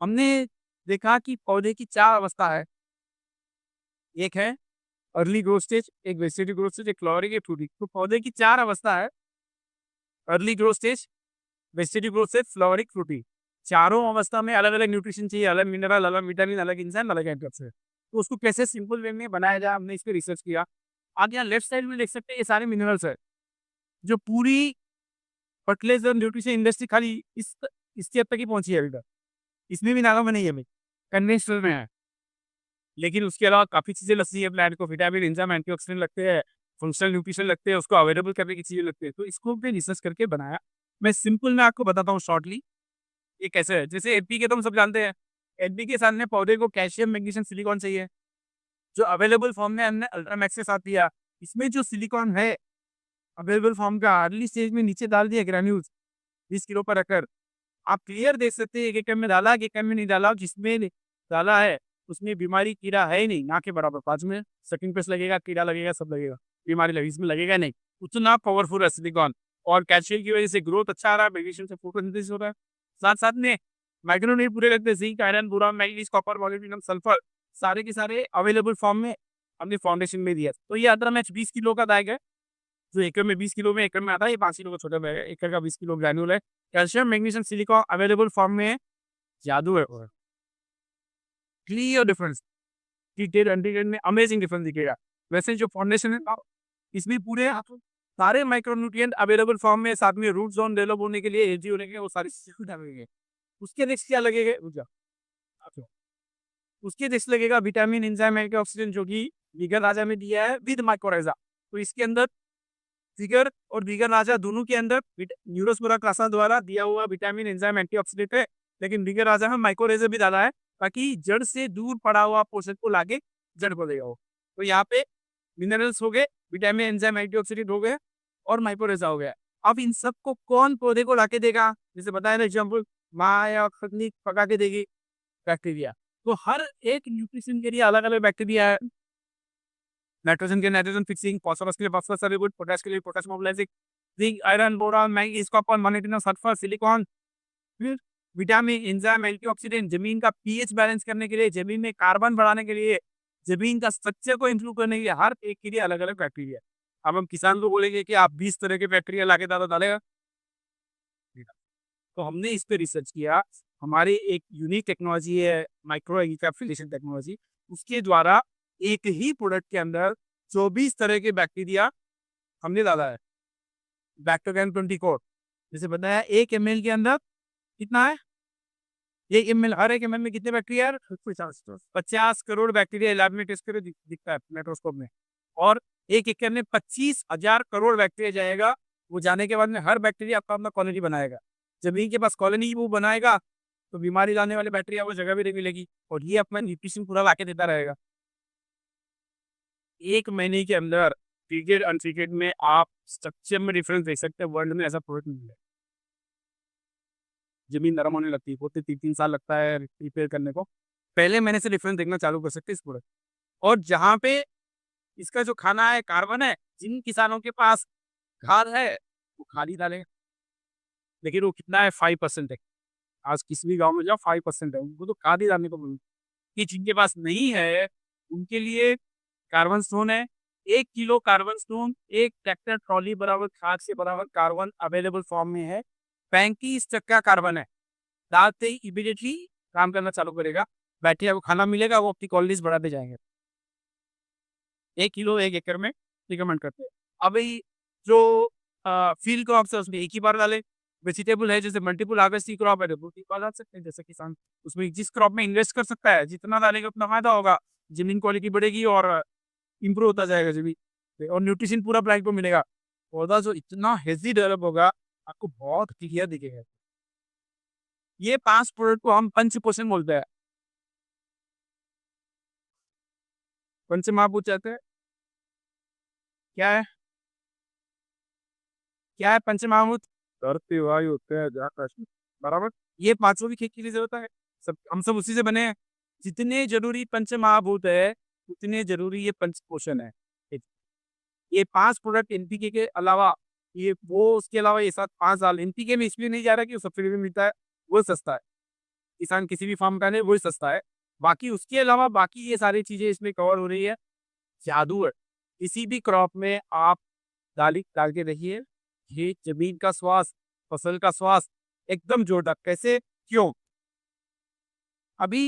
हमने देखा कि पौधे की 4 अवस्था है। एक है अर्ली ग्रोथ स्टेज, एक वेजिटेटिव ग्रोथ स्टेज, एक फ्लावरिंग, एक फ्रूटिंग। तो पौधे की 4 अवस्था है, early growth stage, vegetative growth stage, flowering, fruiting. चारों अवस्था में अलग-अलग न्यूट्रिशन चाहिए, अलग मिनरल, अलग विटामिन, अलग एंजाइम, अलग एंटीऑक्सीडेंट। तो उसको कैसे सिंपल वे में बनाया जाए, हमने इस पे रिसर्च किया। आप यहाँ लेफ्ट साइड में देख सकते हैं, ये सारे मिनरल्स हैं, जो पूरी फर्टिलाइज़र न्यूट्रिशन इंडस्ट्री खाली इसकी हद तक ही पहुँची है अभी तक। इसमें भी नागा में नहीं है अभी, कन्वेंशनल में है। लेकिन उसके अलावा काफ़ी चीज़ें लगती है प्लांट को, विटामिन, एंजाइम, एंटीऑक्सीडेंट लगते हैं, फंक्शनल न्यूट्रिशन लगते हैं, उसको अवेलेबल करने की चीज़ें लगती है। तो इसको हमने रिसर्च करके बनाया। मैं सिंपल में आपको बताता हूँ शॉर्टली, ये कैसे है। जैसे एनपीके तो हम सब जानते हैं, एनपीके के साथ में पौधे को कैल्शियम, मैग्नीशियम, सिलिकॉन चाहिए, जो अवेलेबल फॉर्म में हमने अल्ट्रामैक्स के साथ दिया। इसमें जो सिलिकॉन है, अवेलेबल फॉर्म का अर्ली स्टेज में नीचे डाल दिया ग्रैन्यूल्स 20 किलो पर एकड़। आप क्लियर देख सकते हैं, 1 एकड़ में डाला, 1 एकड़ में नहीं डाला, जिसमें डाला है, उसमें बीमारी कीड़ा है ही नहीं, ना के बराबर। बाद में सकिंग पेस्ट लगेगा, कीड़ा लगेगा, सब लगेगा, बीमारी लगेगी, इसमें लगेगा नहीं। उतना पावरफुल है सिलिकॉन, और कैल्शियम की वजह से ग्रोथ अच्छा आ रहा है, मैग्नीशियम से फोटोसिंथेसिस हो रहा है। साथ-साथ में माइक्रोन्यूट्रिएंट पूरे लगते हैं, zinc, iron, boron, manganese, copper, molybdenum, sulphur, सारे के सारे अवेलेबल फॉर्म में हमने फाउंडेशन में दिया। तो ये अदर मैच 20 किलो का बैग है, जो एकड़ में 20 किलो में एकड़ में आता है, ये 5 किलो का छोटा बैग है, एकड़ का 20 किलो ग्रैन्यूल है। Calcium, magnesium, silicon available form में है, जादू है और क्लियर डिफरेंस, डिटेल एंटीजन में अमेजिंग डिफरेंस दिखेगा। वैसे जो फाउंडेशन है ना, इसमें पूरे आपको सारे माइक्रोन्यूट्रिएंट अवेलेबल फॉर्म में, साथ में रूट ज़ोन डेवलप होने के लिए, हेल्दी होने के लिए, वो सारी चीज़ें डालेंगे। उसके नेक्स्ट क्या लगेगा, रुक जाओ, अच्छा, उसके नेक्स्ट लगेगा विटामिन, एंजाइम, एंटीऑक्सीडेंट, जो कि वीगन राजा में दिया है विद माइक्रोराइज़ा। तो इसके अंदर फिगर और वीगन राजा दोनों के अंदर न्यूरोस्पोरा क्लासा द्वारा दिया हुआ विटामिन, एंजाइम, एंटीऑक्सीडेंट है, लेकिन वीगन राजा में माइक्रोराइज़ा भी डाला है, ताकि जड़ से दूर पड़ा हुआ पोषक को लाके जड़ को देगा वो। तो यहाँ पे मिनरल्स हो गए, विटामिन, एंजाइम, एंटीऑक्सीडेंट हो गए, और माइक्रोराइज़ा हो गया। अब इन सबको कौन पौधे को लाके देगा? जैसे बताया ना एग्जाम्पल, माँ या पत्नी पका के देगी, बैक्टीरिया। तो हर एक न्यूट्रिशन के लिए अलग-अलग बैक्टीरिया है। नाइट्रोजन के नाइट्रोजन फिक्सिंग, फास्फोरस के लिए फास्फोरस सॉल्युबल, पोटाश के लिए potash mobilising, zinc, iron, boron, manganese, copper, molybdenum, sulphur, silicon, फिर विटामिन, एंजाइम, एंटीऑक्सीडेंट, जमीन का पीएच बैलेंस करने के लिए, जमीन में कार्बन बढ़ाने के लिए, जमीन का स्ट्रक्चर को इम्प्रूव करने के लिए, हर एक के लिए अलग-अलग बैक्टीरिया। अब हम किसान को बोलेंगे कि आप 20 तरह के बैक्टीरिया लाके डालो, डालेगा? तो हमने इस पे रिसर्च किया। हमारी एक यूनिक टेक्नोलॉजी है, माइक्रो एन्कैप्सुलेशन टेक्नोलॉजी। उसके द्वारा एक ही प्रोडक्ट के अंदर 24 तरह के बैक्टीरिया हमने डाला है। बैक्टोगैम 24, जैसे बताया 1 एमएल के अंदर कितना है? 1 एमएल, हर 1 एमएल में कितने बैक्टीरिया है? 50 करोड़ बैक्टीरिया लैब में टेस्ट करके दिखता है माइक्रोस्कोप में। और 1 एकड़ में 25,000 करोड़ बैक्टीरिया जाएगा। वो जाने के बाद में हर बैक्टीरिया आपका अपना कॉलोनी बनाएगा। जमीन के पास कॉलोनी वो बनाएगा, तो बीमारी लाने वाले बैक्टीरिया को जगह भी नहीं मिलेगी, और ये अपना न्यूट्रिशन पूरा लाके देता रहेगा। 1 महीने के अंदर ट्रीटेड अनट्रीटेड में आप स्ट्रक्चर में डिफरेंस देख सकते हैं। वर्ल्ड में ऐसा प्रोडक्ट नहीं है। ज़मीन नरम होने लगती है, होते 3-3 साल लगता है रिपेयर करने को। पहले महीने से डिफरेंस देखना चालू कर सकते हैं इस प्रोडक्ट। और जहाँ पे इसका जो खाना है, कार्बन है, जिन किसानों के पास खाद है, वो खाद ही डालेंगे। लेकिन वो कितना है, 5% है। आज किसी भी गाँव में जाओ, 5% है, उनको तो खाद ही डालने को बोलो। कि जिनके पास नहीं है, उनके लिए कार्बन स्टोन है। 1 kilo carbon stone, 1 tractor trolley बराबर खाद से बराबर कार्बन अवेलेबल फॉर्म में है। 35% कार्बन है। डालते ही इमीडिएटली काम करना चालू करेगा। बैक्टीरिया को खाना मिलेगा, वो अपनी कॉलोनीज़ बढ़ाते जाएँगे। 1 किलो 1 एकड़ में रिकमेंड करते हैं। अभी जो फील्ड क्रॉप्स है, उसमें एक ही बार डालें। वेजिटेबल है, जैसे मल्टीपल हार्वेस्ट की क्रॉप है, तो 2-3 बार डाल सकते हैं। जैसे किसान उसमें जिस क्रॉप में इन्वेस्ट कर सकता है, जितना डालेगा उतना फ़ायदा होगा। ज़मीन क्वालिटी बढ़ेगी और इम्प्रूव होता जाएगा ज़मीन, और न्यूट्रिशन पूरा प्लांट को मिलेगा। पौधा जो इतना हेल्दी डेवलप होगा, आपको बहुत क्लियर दिखेगा। ये 5 प्रोडक्ट को हम पंच-पोषण बोलते हैं। पंचमहाभूत कहते हैं, क्या है? क्या है पंचमहाभूत? धरती, वायु, तेज, आकाश, बराबर? ये पाँचों भी खेत के लिए ज़रूरत है। सब हम सब उसी से बने हैं। जितने ज़रूरी पंचमहाभूत है, उतने ज़रूरी ये पंचपोषण है। ठीक। ये 5 प्रोडक्ट एनपीके के अलावा, ये वो उसके अलावा ये सब 5 डाल, एनपीके में इसलिए नहीं जा रहा कि वो सब्सिडी में मिलता है, वो सस्ता है। किसान किसी भी फार्म का ले वही सस्ता है। बाकी उसके अलावा बाकी ये सारी चीज़ें इसमें कवर हो रही है। जादू है। किसी भी क्रॉप में आप डाल के देखिए, ये ज़मीन का स्वास्थ्य, फसल का स्वास्थ्य एकदम जोरदार। कैसे? क्यों? अभी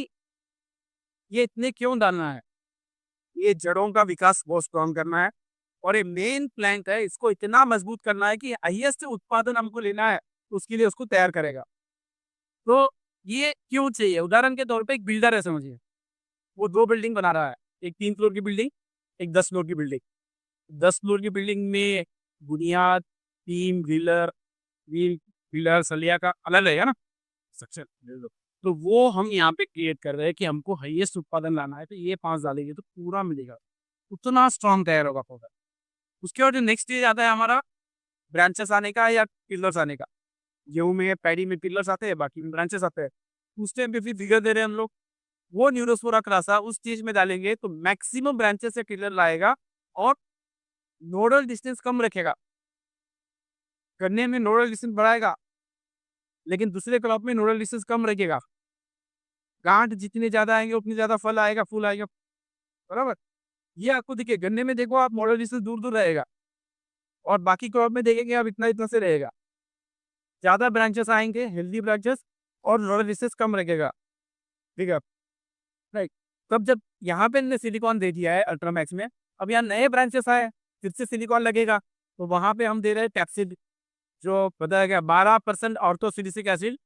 ये इतने क्यों डालना है? ये जड़ों का विकास बहुत स्ट्रॉन्ग करना है और ये मेन प्लांट है, इसको इतना मजबूत करना है कि हाईएस्ट उत्पादन हमको लेना है, तो उसके लिए उसको तैयार करेगा। तो ये क्यों चाहिए? उदाहरण के तौर पे एक बिल्डर है समझिए, वो 2 बिल्डिंग बना रहा है, एक 3 फ्लोर की बिल्डिंग, एक 10 फ्लोर की बिल्डिंग। 10 फ्लोर की बिल्डिंग में बुनियाद, बीम, व्हील, पिलर, सलिया का अलग रहेगा ना स्ट्रक्चर। तो वो हम यहाँ पे क्रिएट कर रहे हैं कि हमको हाईएस्ट उत्पादन लाना है, तो ये 5 डालेंगे तो पूरा मिलेगा। उतना स्ट्रॉन्ग तैयार होगा पौधा। उसके बाद जो नेक्स्ट स्टेज आता है हमारा ब्रांचेस आने का या पिलर्स आने का। गेहूँ में, पैडी में पिलर्स आते हैं, बाकी में ब्रांचेस आते हैं। उस टाइम पे फिर फिगर दे रहे हैं हम लोग। वो न्यूरोस्पोरा क्रासा उस चीज में डालेंगे तो मैक्सिमम ब्रांचेस से टिलर लाएगा और नोडल डिस्टेंस कम रखेगा। गन्ने में नोडल डिस्टेंस बढ़ाएगा, लेकिन दूसरे क्रॉप में नोडल डिस्टेंस कम रखेगा। गांठ जितने ज्यादा आएंगे उतनी ज्यादा फल आएगा, फूल आएगा। बराबर। ये आपको देखिए, गन्ने में देखो आप नोडल डिस्टेंस दूर दूर रहेगा और बाकी क्रॉप में देखेंगे आप इतना इतना से रहेगा। ज्यादा ब्रांचेस आएंगे, हेल्दी ब्रांचेस, और नोडल डिस्टेंस कम रखेगा। ठीक है, राइट। तब जब यहाँ पे इनने सिलिकॉन दे दिया है अल्ट्रामैक्स में, अब यहाँ नए ब्रांचेस आए, फिर से सिलिकॉन लगेगा, तो वहां पे हम दे रहे हैं टैक्सिड, जो बताया गया 12% ऑर्थोसिलिसिक एसिड,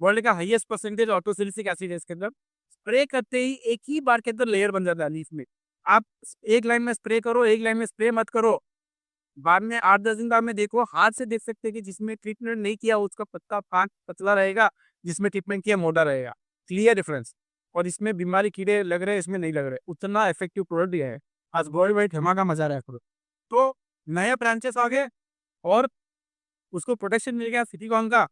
वर्ल्ड का हाईएस्ट परसेंटेज ऑर्थोसिलिसिक एसिड है इसके अंदर। स्प्रे करते ही एक ही बार के अंदर लेयर बन जाता है लीफ में। आप एक लाइन में स्प्रे करो, एक लाइन में स्प्रे मत करो। बाद में 8-10 दिन बाद में देखो, हाथ से देख सकते हैं कि जिसमें ट्रीटमेंट नहीं किया उसका पत्ता पतला रहेगा, जिसमें ट्रीटमेंट किया मोटा रहेगा। Clear difference. और इसमें बीमारी कीड़े लग रहे हैं, इसमें नहीं लग रहे। उतना इफेक्टिव प्रोडक्ट दिया है। आज बॉडी वाइट धमाका मजा रहा है प्रोडक्ट। तो नए ब्रांचेस आ गए और उसको प्रोटेक्शन मिल गया सिलिकॉन का।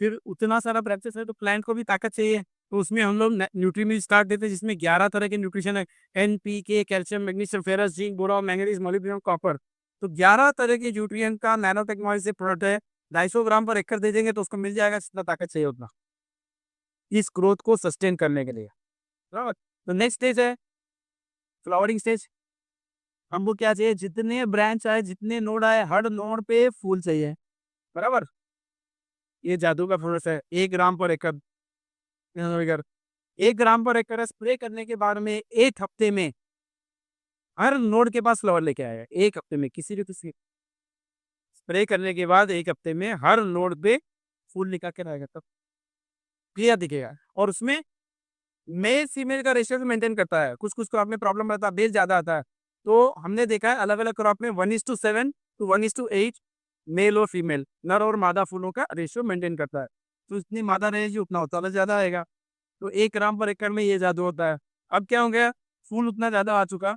फिर उतना सारा ब्रांचेस है तो प्लांट को भी ताकत चाहिए, तो उसमें हम लोग न्यूट्रीमिल स्टार्ट देते हैं, जिसमें 11 तरह के न्यूट्रिशन है। NPK, calcium, magnesium, ferrous, zinc, boron, manganese, molybdenum, copper. तो 11 तरह के न्यूट्रिएंट का नैनो टेक्नोलॉजी से प्रोडक्ट है। 250 ग्राम पर एकड़ दे देंगे तो उसको मिल जाएगा जितना ताकत चाहिए उतना, इस ग्रोथ को सस्टेन करने के लिए। बराबर। तो नेक्स्ट स्टेज है फ्लावरिंग स्टेज। हमको क्या चाहिए? जितने ब्रांच आए, जितने नोड आए, हर नोड पे फूल चाहिए। बराबर। ये जादू का प्रोसेस है। 1 ग्राम पर एकड़, 1 ग्राम पर एकड़ स्प्रे करने के बाद में 1 हफ्ते में हर नोड के पास फ्लावर लेके आएगा। 1 हफ्ते में किसी स्प्रे करने के बाद 1 हफ्ते में हर नोड पे फूल निकाल के आएगा, तब क्लियर दिखेगा। और उसमें मेल फीमेल का रेशियो मेंटेन करता है। कुछ कुछ क्रॉप में प्रॉब्लम रहता है, मेल ज्यादा आता है, तो हमने देखा है अलग अलग क्रॉप में 1:7 to 1:8 मेल और फीमेल, नर और मादा फूलों का रेशियो मेंटेन करता है। तो जितनी मादा रहेगी उतना उत्पादन ज्यादा आएगा। तो 1 ग्राम पर एकड़ में ये जादू होता है। अब क्या हो गया? फूल उतना ज्यादा आ चुका,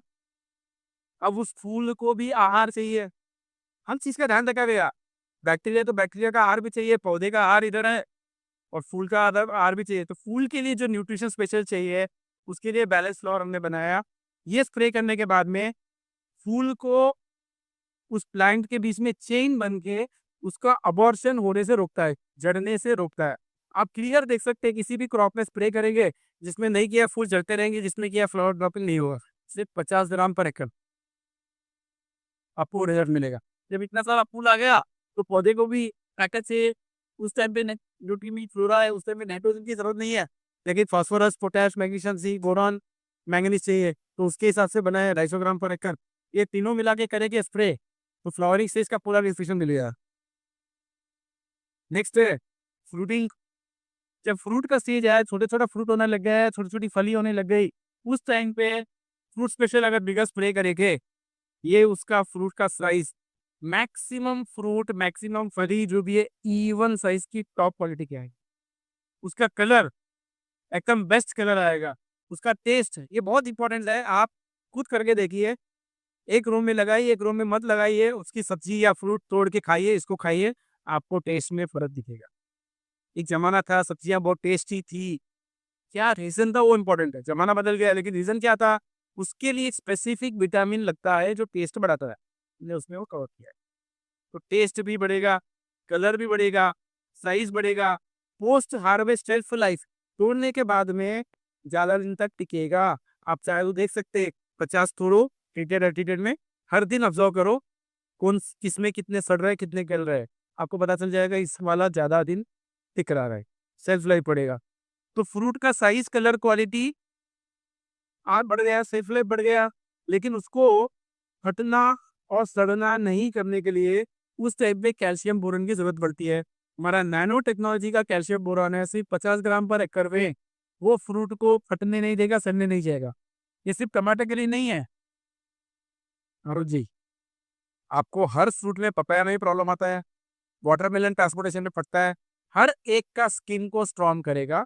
अब उस फूल को भी आहार चाहिए। हर चीज का ध्यान रखा गया। बैक्टीरिया तो बैक्टीरिया का आहार भी चाहिए, पौधे का आहार इधर है, और फूल का आहार भी चाहिए। तो फूल के लिए जो न्यूट्रिशन स्पेशल चाहिए, उसके लिए बैलेंस फ्लोर हमने बनाया। ये स्प्रे करने के बाद में फूल को उस प्लांट के बीच में चेन बन के उसका अबॉर्शन होने से रोकता है, जड़ने से रोकता है। आप क्लियर देख सकते हैं, किसी भी क्रॉप में स्प्रे करेंगे, जिसमें नहीं किया फूल जड़ते रहेंगे, जिसमें किया फ्लावर ड्रॉपिंग नहीं होगा। सिर्फ 50 ग्राम पर एकड़ आपको रिजल्ट मिलेगा। जब इतना सारा फूल आ गया तो पौधे को भी ताकत से, उस टाइम पे न्यूट्रीमिल फ्लोरा है, उस टाइम पे नाइट्रोजन की जरूरत नहीं है, लेकिन phosphorus, potash, magnesium, zinc, boron, manganese चाहिए, तो उसके हिसाब से बनाया 250 ग्राम पर एकड़। ये तीनों मिला के करेंगे स्प्रे, तो फ्लावरिंग स्टेज का पूरा न्यूट्रिशन मिलेगा। नेक्स्ट है फ्रूटिंग। जब फ्रूट का स्टेज है, छोटे छोटा फ्रूट होने लग गया है, छोटी छोटी फली होने लग गई, उस टाइम पे फ्रूट स्पेशल अगर बिगर स्प्रे करेंगे, ये उसका फ्रूट का साइज, मैक्सिमम फ्रूट, मैक्सिमम फली जो भी है, इवन साइज की टॉप क्वालिटी की आएगी। उसका कलर एकदम बेस्ट कलर आएगा। उसका टेस्ट, ये बहुत इंपॉर्टेंट है, आप खुद करके देखिए। एक रूम में लगाइए, एक रूम में मत लगाइए। उसकी सब्जी या फ्रूट तोड़ के खाइए, इसको खाइए, आपको टेस्ट में फर्क दिखेगा। एक जमाना था सब्जियां बहुत टेस्टी थी, क्या रीजन था वो इंपॉर्टेंट है। जमाना बदल गया, लेकिन रीजन क्या था? उसके लिए एक स्पेसिफिक विटामिन लगता है जो टेस्ट बढ़ाता है, हमने उसमें वो कवर किया है। तो टेस्ट भी बढ़ेगा, कलर भी बढ़ेगा, साइज बढ़ेगा, पोस्ट हार्वेस्ट शेल्फ लाइफ, तोड़ने के बाद में ज्यादा दिन तक टिकेगा। आप चाहे तो देख सकते हैं, 50 तोड़ो ट्रीटेड एटीट्यूड में, हर दिन ऑब्जर्व करो कौन किसमें कितने सड़ रहे हैं कितने गल रहे हैं, आपको पता चल जाएगा इस वाला ज्यादा दिन टिक रहा है, शेल्फ लाइफ पड़ेगा। तो फ्रूट का साइज, कलर, क्वालिटी आज बढ़ गया, सेल्फ लाइफ बढ़ गया, लेकिन उसको फटना और सड़ना नहीं करने के लिए उस टाइप में कैल्शियम बोरॉन की जरूरत पड़ती है। हमारा नैनो टेक्नोलॉजी का कैल्शियम बोरॉन है सिर्फ 50 ग्राम पर एकड़ में, वो फ्रूट को फटने नहीं देगा, सड़ने नहीं जाएगा। ये सिर्फ टमाटर के लिए नहीं है अरुण जी, आपको हर फ्रूट में, पपाया में भी प्रॉब्लम आता है, वाटरमेलन ट्रांसपोर्टेशन में फटता है, हर एक का स्किन को स्ट्रॉन्ग करेगा,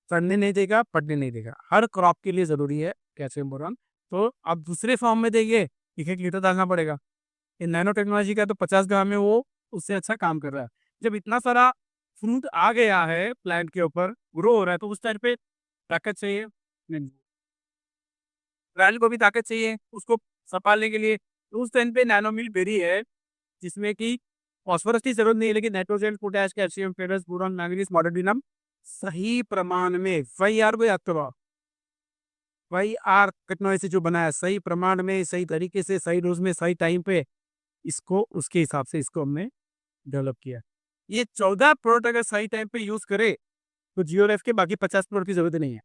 सड़ने नहीं देगा, फटने नहीं देगा। हर क्रॉप के लिए जरूरी है कैल्शियम बोरॉन। तो आप दूसरे फॉर्म में देंगे, 1-1 लीटर डालना पड़ेगा। ये नैनो टेक्नोलॉजी का तो 50 ग्राम में वो उससे अच्छा काम कर रहा है। जब इतना सारा फ्रूट आ गया है प्लांट के ऊपर, ग्रो हो रहा है, तो उस टाइम पे ताकत चाहिए, प्लांट को भी ताकत चाहिए उसको संभालने के लिए। तो उस टाइम पे नैनो मिल बेरी है, जिसमें कि फॉस्फोरस की जरूरत नहीं है, लेकिन nitrogen, potash, calcium, ferrous, boron, manganese, molybdenum सही प्रमाण में, वही आर को याद करो, वही आर टेक्नोलॉजी से जो बना है, सही प्रमाण में, सही तरीके से, सही डोज में, सही टाइम पे, इसको उसके हिसाब से इसको हमने डेवलप किया। ये 14 प्रोडक्ट अगर सही टाइम पे यूज करे तो जीओएफ के बाकी 50 प्रोडक्ट की जरूरत नहीं है।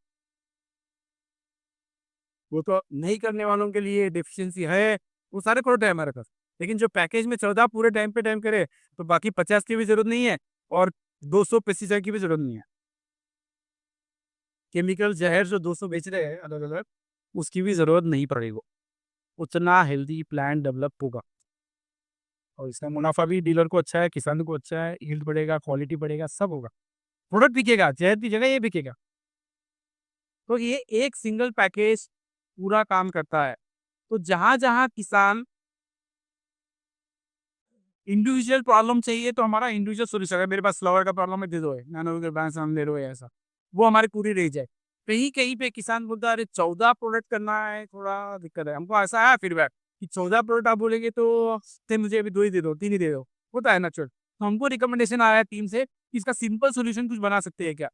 वो तो नहीं करने वालों के लिए डिफिशियंसी है, वो सारे प्रोडक्ट है हमारे पास, लेकिन जो पैकेज में 14 पूरे टाइम पे टाइम करे तो बाकी 50 की भी जरूरत नहीं है, और 200 पेस्टिसाइड की भी जरूरत नहीं है। केमिकल जहर जो 200 बेच रहे हैं अलग अलग, उसकी भी जरूरत नहीं पड़ेगी। उतना हेल्दी प्लांट डेवलप होगा, और इसका मुनाफा भी डीलर को अच्छा है, किसान को अच्छा है, यील्ड बढ़ेगा, क्वालिटी बढ़ेगा, सब होगा, प्रोडक्ट बिकेगा, जहर की जगह ये बिकेगा। तो ये एक सिंगल पैकेज पूरा काम करता है। तो जहां जहां किसान इंडिविजुअल प्रॉब्लम चाहिए, तो हमारा इंडिविजुअल सोल्यूशन है, मेरे पास फ्लावर का प्रॉब्लम है, दे दो, नैनो दे दो, ऐसा वो हमारी पूरी रेंज है। कहीं कहीं पे किसान बोलता है अरे 14 प्रोडक्ट करना है, थोड़ा दिक्कत है। हमको ऐसा आया फीडबैक कि 14 प्रोडक्ट आप बोलेंगे तो मुझे अभी 2 ही दे दो, 3 ही दे दो, होता है नेचुरल। तो हमको रिकमेंडेशन आया है टीम से कि इसका सिंपल सोल्यूशन कुछ बना सकते हैं क्या।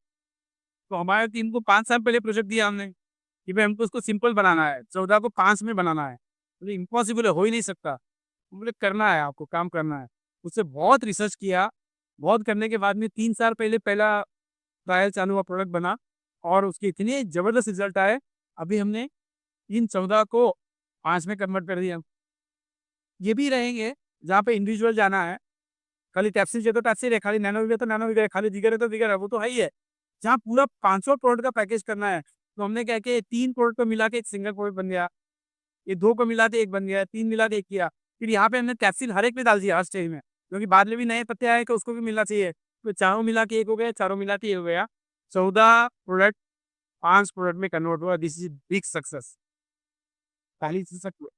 तो हमारे टीम को 5 साल पहले प्रोजेक्ट दिया हमने कि भाई हमको उसको सिंपल बनाना है, 14 को 5 में बनाना है। बोले इम्पॉसिबल है, हो ही नहीं सकता। बोले करना है, आपको काम करना है। उससे बहुत रिसर्च किया, बहुत करने के बाद में 3 साल पहले पहला ट्रायल चालू हुआ, प्रोडक्ट बना, और उसके इतने जबरदस्त रिजल्ट आए। अभी हमने इन 14 को 5 में कन्वर्ट कर दिया। ये भी रहेंगे जहाँ पे इंडिविजुअल जाना है, खाली टैप्सी चाहिए तो टैप्सी है, खाली नैनो है तो नैनो है, खाली दिगर है तो दिगर है, वो तो है ही है। जहाँ पूरा 500 प्रोडक्ट का पैकेज करना है, तो हमने क्या कि 3 प्रोडक्ट को मिला के एक सिंगल प्रोडक्ट बन गया, ये 2 को मिला के एक बन गया, 3 मिला के एक किया। फिर यहाँ पे हमने कैप्सिल हर एक में डाल दिया हर स्टेज में, क्योंकि बाद में भी नए पत्ते आए तो उसको भी मिलना चाहिए। तो चारों मिला के एक हो गया, चारों मिला के एक हो गया। 14 प्रोडक्ट 5 प्रोडक्ट में कन्वर्ट हुआ। दिस इज बिग सक्सेस, पहली सक्सेस।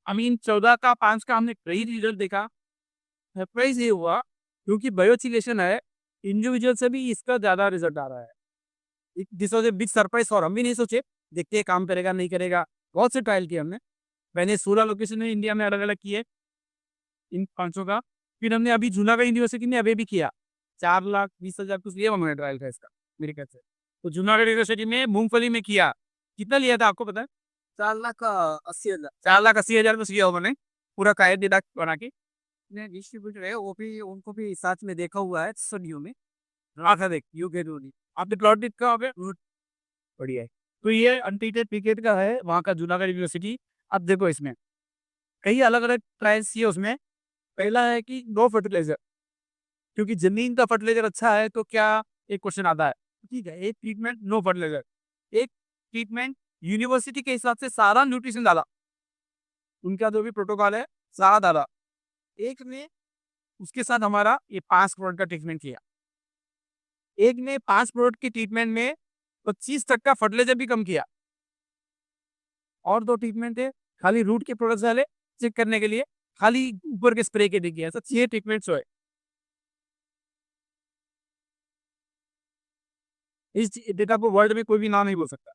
आई मीन 14 का 5 का हमने कई रिजल्ट देखा। सरप्राइज ये हुआ क्योंकि बायोचिलेशन है, इंडिविजुअल से भी इसका ज्यादा रिजल्ट आ रहा है। This was a big surprise, और हम भी नहीं सोचे, देखते हैं काम करेगा नहीं करेगा। बहुत से ट्रायल किए हमने, मैंने 16 लोकेशन में इंडिया में अलग अलग किए इन 500 का। फिर हमने अभी जूनागढ़ यूनिवर्सिटी में अभी भी किया, 4,20,000 कुछ लिया उन्होंने ट्रायल का इसका, मेरे ख्याल से। तो जूनागढ़ यूनिवर्सिटी में मूंगफली में किया, कितना लिया था आपको पता है? 4,80,000, 4,80,000 कुछ लिया उन्होंने, पूरा कायद दिदा बना के। डिस्ट्रीब्यूटर है, वो भी, उनको भी साथ में देखा हुआ है स्टूडियो में, रहा था, देख यू गेट ओनली। आपने प्लॉट देखा होगा, बढ़िया है। तो ये अनट्रीटेड क्रिकेट का है वहाँ का, जूनागढ़ यूनिवर्सिटी। अब देखो इसमें कई अलग अलग ट्रायल्स किए उसमें। पहला है कि नो फर्टिलाइजर, क्योंकि जमीन का फर्टिलाइजर अच्छा है तो क्या, एक क्वेश्चन आता है। ठीक है, एक ट्रीटमेंट नो फर्टिलाइजर, एक ट्रीटमेंट यूनिवर्सिटी के हिसाब से सारा न्यूट्रिशन डाला, उनका जो भी प्रोटोकॉल है सारा डाला। एक ने उसके साथ हमारा ये 5 प्रोडक्ट का ट्रीटमेंट किया। एक ने 5 प्रोडक्ट की ट्रीटमेंट में 25 तक का फर्टिलाइजर भी कम किया। और 2 ट्रीटमेंट है खाली रूट के प्रोडक्ट्स डाले चेक करने के लिए, खाली ऊपर के स्प्रे के देखिए, ऐसा 6 ट्रीटमेंट्स हुए। इस डेटा को वर्ल्ड में कोई भी नाम नहीं बोल सकता।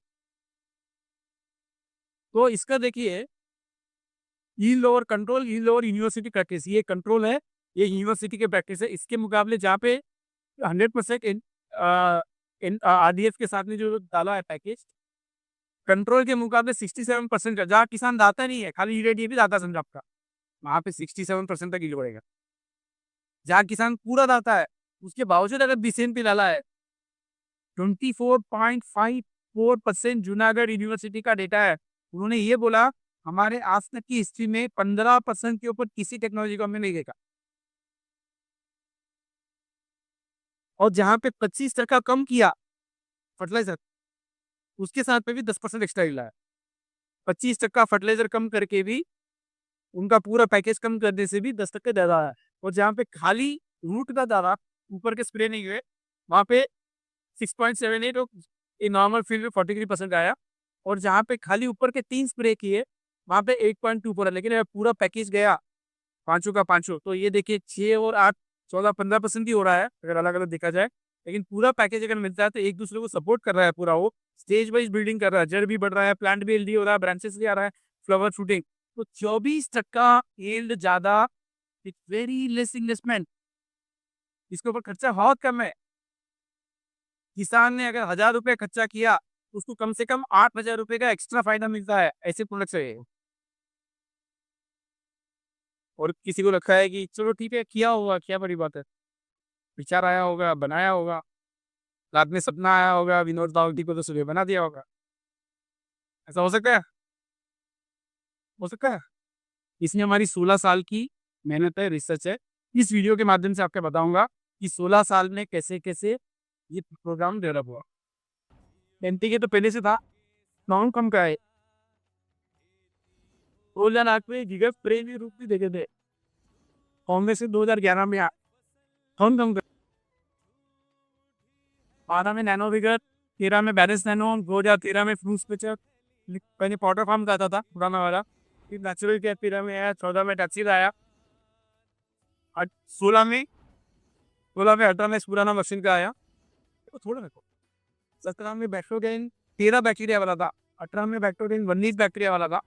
तो इसका देखिए, yield over control, yield over university practice, ये कंट्रोल है, ये यूनिवर्सिटी के प्रैक्टिस है। इसके मुकाबले जहाँ पे 100% इन आरडीएफ के साथ में जो डाला है पैकेज, कंट्रोल के मुकाबले 67% का, जहाँ किसान दाता नहीं है, खाली यूरिया भी दाता समझो आपका, वहाँ पे 67% तक यील्ड बढ़ेगा। जहाँ किसान पूरा दाता है, उसके बावजूद अगर बीसीएन पे डाला है, 24.54% जूनागढ़ यूनिवर्सिटी का डेटा है। उन्होंने ये बोला, हमारे आज तक की हिस्ट्री में 15% के ऊपर किसी टेक्नोलॉजी को हमने नहीं देखा। और जहाँ पे 25% कम किया फर्टिलाइजर, उसके साथ में भी 10% एक्स्ट्रा हिला है। 25% फर्टिलाइजर कम करके भी, उनका पूरा पैकेज कम करने से भी 10% ज्यादा है। और जहाँ पे खाली रूट का दाना, ऊपर के स्प्रे नहीं हुए, वहाँ पे 6.78 और नॉर्मल फील्ड में 43% आया। और जहाँ पे खाली ऊपर के 3 स्प्रे किए, वहाँ पे 8.24 है। लेकिन अगर पूरा पैकेज गया पांचों का पांचों, तो ये देखिए 6 और 8, 14-15% ही हो रहा है अगर अलग अलग देखा जाए। लेकिन पूरा पैकेज अगर मिलता है तो एक दूसरे को सपोर्ट कर रहा है पूरा, वो स्टेज वाइज बिल्डिंग कर रहा है, जड़ भी बढ़ रहा है, प्लांट भी हेल्दी हो रहा है, ब्रांचेस भी आ रहा है, फ्लावर शूटिंग। तो 24% यील्ड ज्यादा, इट्स वेरी लेस इन्वेस्टमेंट, इसके ऊपर खर्चा बहुत कम है। किसान ने अगर 1000 रुपये खर्चा किया, उसको कम से कम 8000 रुपये का एक्स्ट्रा फायदा मिलता है ऐसे प्रोडक्ट से। और किसी को रखा है कि चलो ठीक है, किया होगा, क्या बड़ी बात है, विचार आया होगा, बनाया होगा, रात में सपना आया होगा, विनोद दावटी को तो सुबह बना दिया होगा। ऐसा हो सकता है, हो सकता है। इसमें हमारी 16 साल की मेहनत है, रिसर्च है। इस वीडियो के माध्यम से आपको बताऊंगा कि 16 साल में कैसे कैसे ये प्रोग्राम डेवलप हुआ। एनपीके तो पहले से था, नॉन कम का है। 2008 में गिगा स्प्रे भी रूप भी देखे थे, कांग्रेस से 2011 में कौन कम कर, 12 में नैनो विगर, 13 में बैलेंस नैनो, 2013 में फ्रूट स्पेचर, पहले पाउडर फार्म का आता था पुराना वाला, फिर नेचुरल केयर 13 में आया, 14 में टैक्सी आया, 16 में 18 में पुराना मशीन का आया, तो थोड़ा रखो। 17 में बैक्टोरियन 13 बैक्टीरिया वाला था, 18 में बैक्टोरियन 19 बैक्टीरिया वाला था।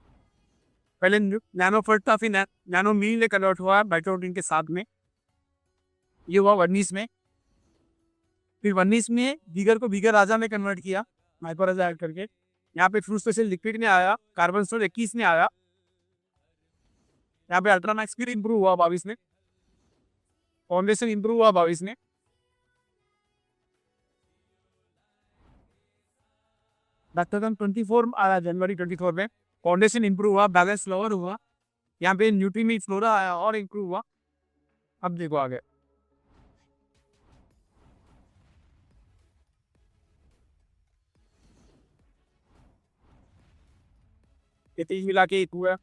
पहले नैनो फर्ट था, फिर नैनो मील में कन्वर्ट हुआ बैक्टोरियन के साथ में, ये हुआ 19 में। फिर 19 में बीगर को बीगर राजा में कन्वर्ट किया, माइक्रो राजा ऐड करके। यहाँ पे फ्रूट स्पेशल लिक्विड में आया, कार्बन स्टोर 21 में आया। यहाँ पे अल्ट्रामैक्स फिर इंप्रूव हुआ 22 में, फाउंडेशन इंप्रूव हुआ 22 में। डॉक्टर 24 आया जनवरी 24 में, फाउंडेशन इंप्रूव हुआ, बैलेंस फ्लावर हुआ, यहाँ पे न्यूट्रीमी फ्लोरा आया और इंप्रूव हुआ। अब देखो आगे, ये 3 मिला के एक हुआ।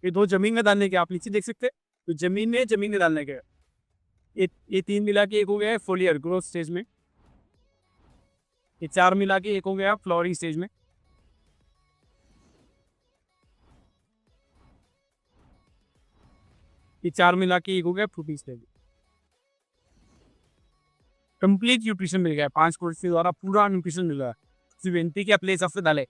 ये 2 जमीन में डालने के, आप नीचे देख सकते हैं, तो जमीन में डालने के, ये 3 मिला के एक हो गया है फोलियर ग्रोथ स्टेज में, ये 4 मिला के एक हो गया फ्लोरिंग स्टेज में, ये 4 मिला के एक हो गया फ्रूटिंग स्टेज में। कंप्लीट न्यूट्रिशन मिल गया 5 कोर्स के द्वारा, पूरा न्यूट्रिशन मिल रहा है, सिर्फ एनपी के अपने हिसाब से डाले।